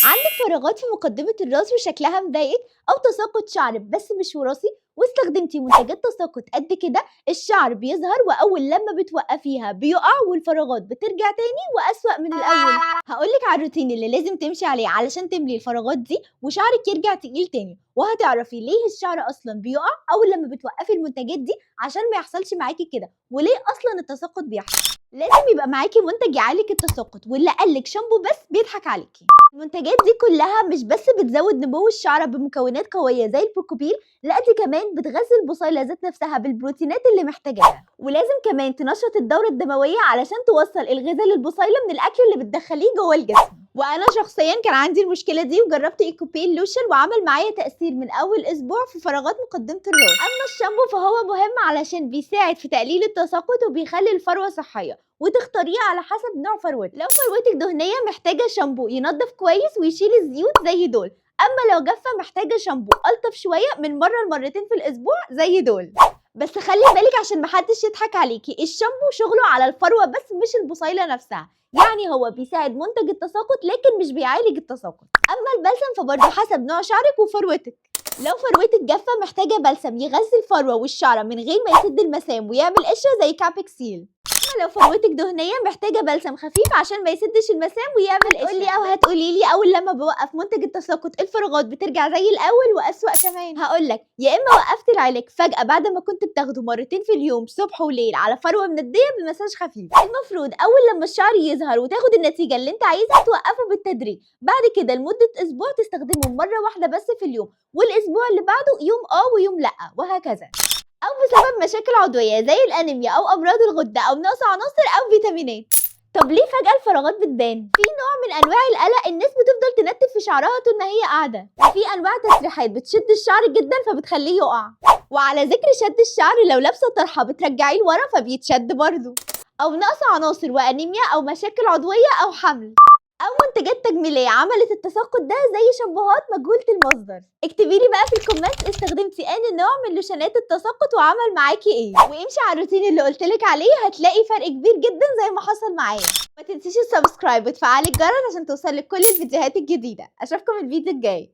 عندك فراغات في مقدمة الراس وشكلها مضايقك، أو تساقط شعر بس مش وراثي واستخدمتي منتجات تساقط قد كده، الشعر بيظهر وأول لما بتوقفيها بيقع والفراغات بترجع تاني وأسوأ من الأول. هقولك على الروتين اللي لازم تمشي عليه علشان تملي الفراغات دي وشعرك يرجع تقيل تاني، وهتعرفي ليه الشعر أصلا بيقع أول لما بتوقفي المنتجات دي عشان ما يحصلش معاكي كده، وليه أصلا التساقط بيحصل. لازم يبقى معاكي منتج يعالج التساقط، واللي قالك شامبو بس بيضحك عليكي. المنتجات دي كلها مش بس بتزود نمو الشعر بمكونات قوية زي البروكوبيل، لا دي كمان بتغذي البصيلة ذات نفسها بالبروتينات اللي محتاجاها، ولازم كمان تنشط الدورة الدموية علشان توصل الغذاء للبصيلة من الأكل اللي بتدخليه جوه الجسم. وأنا شخصيا كان عندي المشكلة دي وجربت ايكوبيل لوشن وعمل معايا تأثير من أول أسبوع في فراغات مقدمة الراس. أما الشامبو فهو مهم علشان بيساعد في تقليل التساقط وبيخلي الفروة صحية، وتختاريه على حسب نوع فروتك. لو فروتك دهنيه محتاجه شامبو ينظف كويس ويشيل الزيوت زي دول، اما لو جافه محتاجه شامبو الطف شويه من مره لمرتين في الاسبوع زي دول. بس خلي بالك عشان محدش يضحك عليكي، الشامبو شغله على الفروه بس مش البصيله نفسها، يعني هو بيساعد منتج التساقط لكن مش بيعالج التساقط. اما البلسم فبرضه حسب نوع شعرك وفروتك، لو فروتك جافه محتاجه بلسم يغذي الفروه والشعره من غير ما يسد المسام ويعمل قشره زي كابكسيل. لو فروتك دهنيه محتاجه بلسم خفيف عشان ما يسدش المسام ويعمل قشره. هتقولي او هتقولي لي اول لما بوقف منتج التساقط الفراغات بترجع زي الاول واسوأ كمان. هقولك يا اما وقفت العلاج فجاه بعد ما كنت بتاخده مرتين في اليوم صبح وليل على فروه منديه بمساج خفيف. المفروض اول لما الشعر يظهر وتاخد النتيجه اللي انت عايزها توقفه بالتدريج، بعد كده لمده اسبوع تستخدمه مره واحده بس في اليوم، والاسبوع اللي بعده يوم ويوم لا، وهكذا. أو بسبب مشاكل عضوية زي الأنيميا أو أمراض الغدة أو نقص عناصر أو فيتامينات. طب ليه فجأة الفراغات بتبان؟ في نوع من أنواع القلق، الناس بتفضل تنتف في شعرها طول ما هي قاعدة، وفي أنواع تسريحات بتشد الشعر جدا فبتخليه يقع. وعلى ذكر شد الشعر، لو لابسة طرحة بترجعيه لورا فبيتشد برضه. أو نقص عناصر وأنيميا أو مشاكل عضوية أو حمل، أو منتجات تجميلية عملت التساقط ده زي شامبوهات مجهولة المصدر. اكتبي لي بقى في الكومنت استخدمتي انهي نوع من لوشنات التساقط وعمل معاكي ايه، وامشي على الروتين اللي قلتلك عليه هتلاقي فرق كبير جدا زي ما حصل معايا. ما تنسيش السبسكرايب وتفعلي الجرس عشان توصلك كل الفيديوهات الجديدة. اشوفكم الفيديو الجاي.